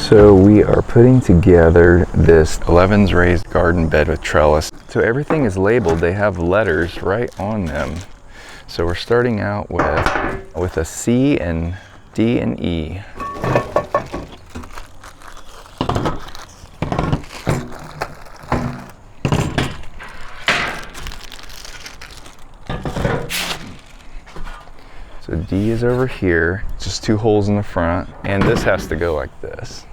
So we are putting together this 11's raised garden bed with trellis. So everything is labeled. They have letters right on them. So we're starting out with a C and D and E. So D is over here, just 2 holes in the front, and this has to go like this.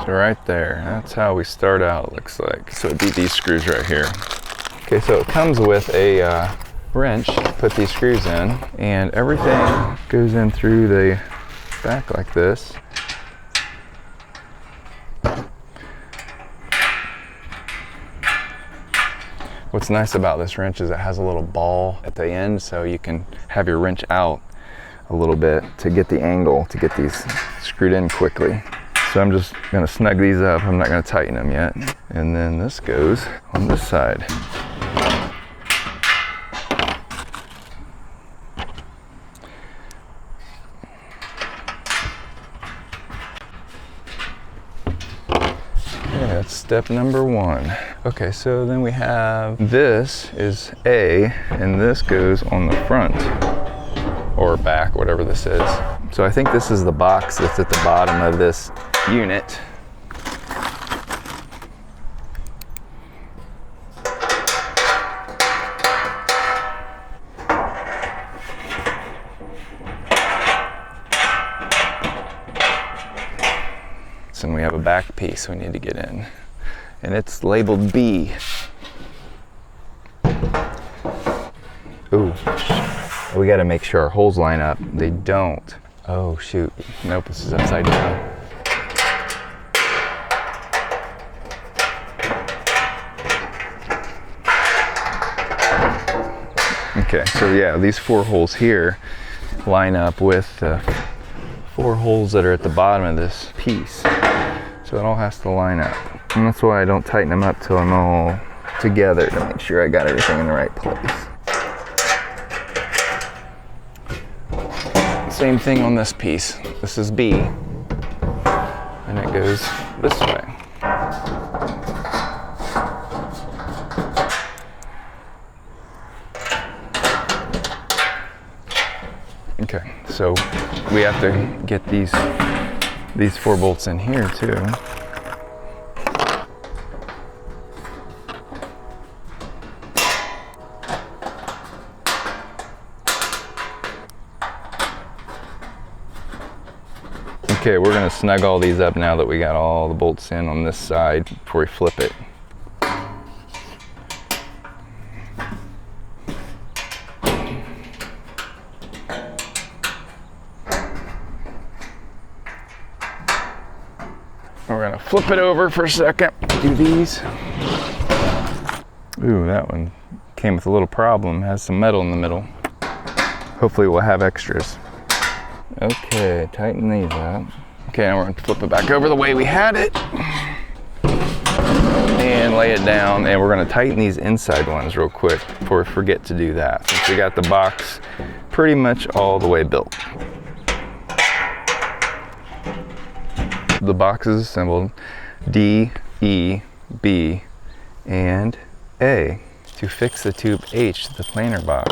So right there, that's how we start out, it looks like. So it'd be these screws right here. Okay, so it comes with a wrench, put these screws in, and everything goes in through the back like this. What's nice about this wrench is it has a little ball at the end, so you can have your wrench out a little bit to get the angle, to get these screwed in quickly. So I'm just gonna snug these up. I'm not gonna tighten them yet. And then this goes on this side. Okay, that's step number 1. Okay, so then we have, this is A, and this goes on the front, or back, whatever this is. So I think this is the box that's at the bottom of this unit. And we have a back piece we need to get in, and it's labeled B. Ooh, we got to make sure our holes line up. They don't. Oh shoot, nope, this is upside down. Okay, so yeah, these 4 holes here line up with the 4 holes that are at the bottom of this piece. So it all has to line up. And that's why I don't tighten them up till I'm all together, to make sure I got everything in the right place. Same thing on this piece. This is B, and it goes this way. Okay, so we have to get these 4 bolts in here too. Okay, we're gonna snug all these up now that we got all the bolts in on this side before we flip it. We're gonna flip it over for a second, do these. Ooh, that one came with a little problem, has some metal in the middle. Hopefully we'll have extras. Okay, tighten these up. Okay, now we're gonna flip it back over the way we had it. And lay it down, and we're gonna tighten these inside ones real quick before we forget to do that, since we got the box pretty much all the way built. The box is assembled D, E, B, and A. To fix the tube H, the planer box.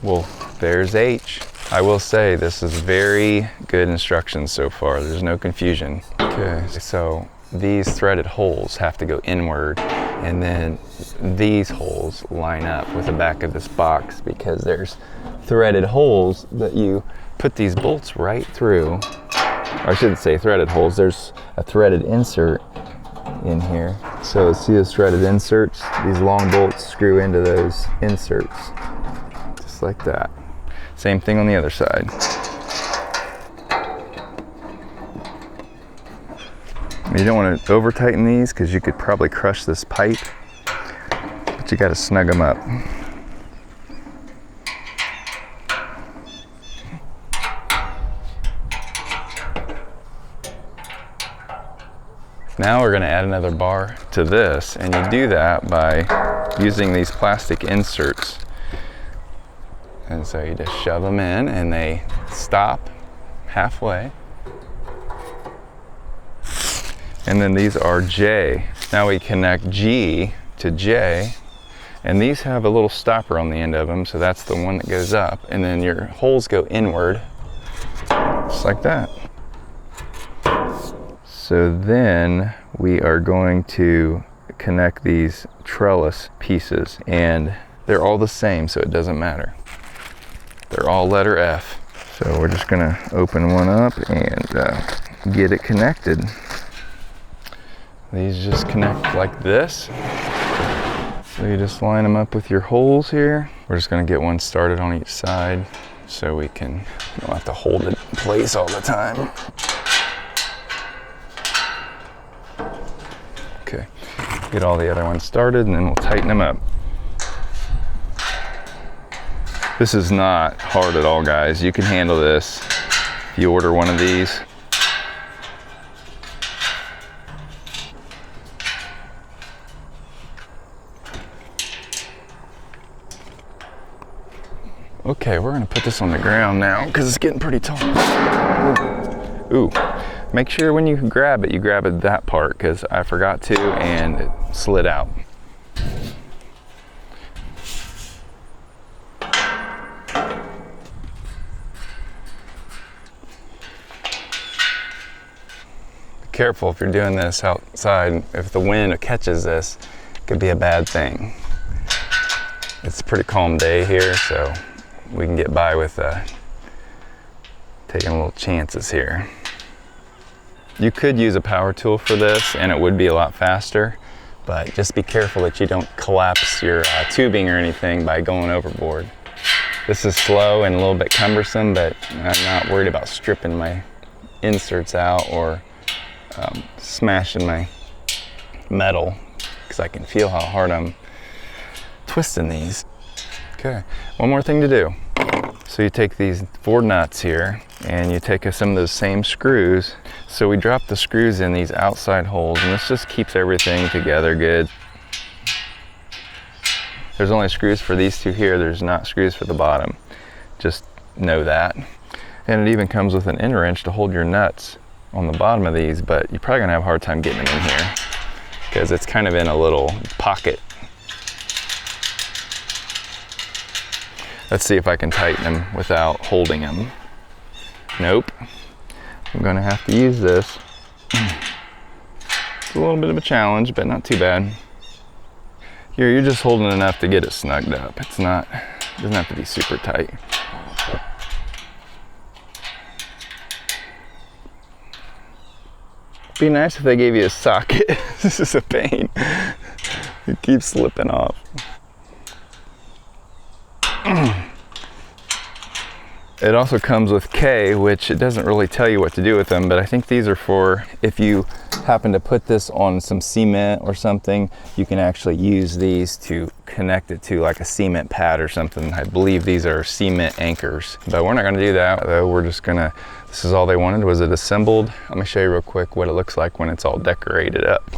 Well, there's H. I will say this is very good instructions so far. There's no confusion. Okay, so these threaded holes have to go inward, and then these holes line up with the back of this box because there's threaded holes that you put these bolts right through. I shouldn't say threaded holes, there's a threaded insert in here. So see those threaded inserts? These long bolts screw into those inserts, just like that. Same thing on the other side. You don't want to over tighten these because you could probably crush this pipe, but you got to snug them up. Now we're going to add another bar to this, and you do that by using these plastic inserts. And so you just shove them in and they stop halfway. And then these are J. Now we connect G to J, and these have a little stopper on the end of them, so that's the one that goes up, and then your holes go inward, just like that. So then we are going to connect these trellis pieces, and they're all the same, so it doesn't matter. They're all letter F. So we're just gonna open one up and get it connected. These just connect like this. So you just line them up with your holes here. We're just gonna get one started on each side so we don't have to hold it in place all the time. Okay, get all the other ones started and then we'll tighten them up. This is not hard at all, guys. You can handle this if you order one of these. Okay, we're gonna put this on the ground now because it's getting pretty tall. Ooh, make sure when you grab it, you grab it that part because I forgot to and it slid out. Be careful if you're doing this outside. If the wind catches this, it could be a bad thing. It's a pretty calm day here, so we can get by with taking a little chances here. You could use a power tool for this and it would be a lot faster, but just be careful that you don't collapse your tubing or anything by going overboard. This is slow and a little bit cumbersome, but I'm not worried about stripping my inserts out or smashing my metal because I can feel how hard I'm twisting these. Okay, one more thing to do. So you take these 4 nuts here and you take some of those same screws. So we drop the screws in these outside holes and this just keeps everything together good. There's only screws for these 2 here, there's not screws for the bottom. Just know that. And it even comes with an inner wrench to hold your nuts on the bottom of these, but you're probably gonna have a hard time getting them in here because it's kind of in a little pocket. Let's see if I can tighten them without holding them. Nope. I'm gonna have to use this. It's a little bit of a challenge, but not too bad. Here, you're just holding enough to get it snugged up. It doesn't have to be super tight. Be nice if they gave you a socket. This is a pain. It keeps slipping off. It also comes with K, which it doesn't really tell you what to do with them, but I think these are for if you happen to put this on some cement or something, you can actually use these to connect it to like a cement pad or something. I believe these are cement anchors, but we're not gonna do that though. We're just gonna, this is all they wanted, was it assembled. Let me show you real quick what it looks like when it's all decorated up.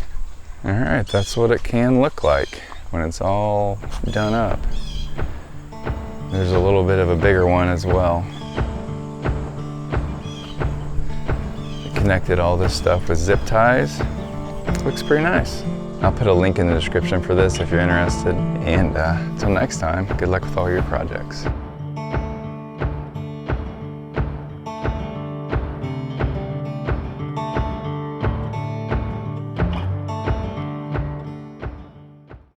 All right, that's what it can look like when it's all done up. There's a little bit of a bigger one as well. Connected all this stuff with zip ties. Looks pretty nice. I'll put a link in the description for this if you're interested. And until next time, good luck with all your projects.